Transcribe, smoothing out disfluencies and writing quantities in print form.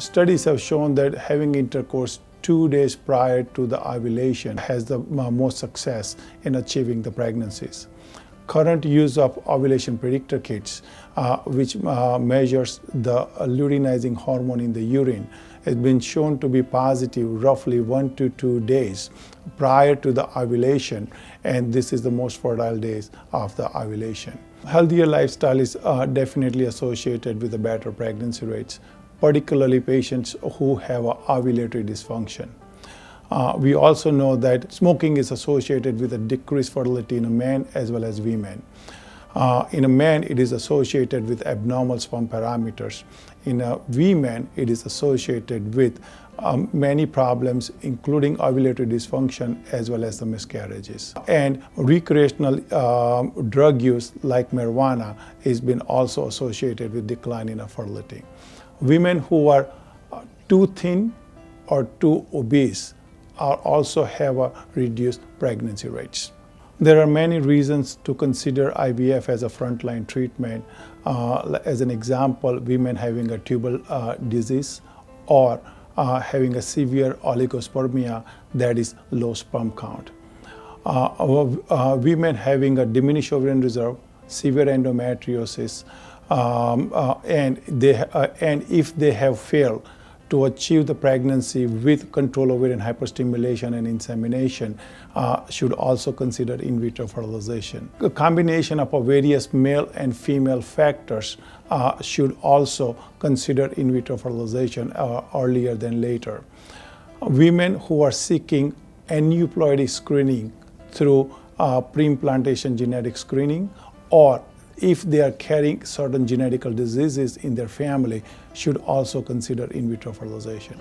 Studies have shown that having intercourse 2 days prior to the ovulation has the most success in achieving the pregnancies. Current use of ovulation predictor kits, which measures the luteinizing hormone in the urine, has been shown to be positive roughly 1 to 2 days prior to the ovulation, and this is the most fertile days of the ovulation. Healthier lifestyle is definitely associated with the better pregnancy rates, particularly patients who have ovulatory dysfunction. We also know that smoking is associated with a decreased fertility in a man as well as women. In a man, it is associated with abnormal sperm parameters. In a women, it is associated with many problems, including ovulatory dysfunction as well as the miscarriages. And recreational drug use like marijuana has been also associated with decline in fertility. Women who are too thin or too obese also have a reduced pregnancy rates. There are many reasons to consider IVF as a frontline treatment. As an example, women having a tubal disease or having a severe oligospermia, that is low sperm count. Women having a diminished ovarian reserve, severe endometriosis, and if they have failed to achieve the pregnancy with control ovarian hyperstimulation and insemination, should also consider in vitro fertilization. A combination of various male and female factors should also consider in vitro fertilization earlier than later. Women who are seeking aneuploidy screening through pre-implantation genetic screening, or if they are carrying certain genetic diseases in their family, should also consider in vitro fertilization.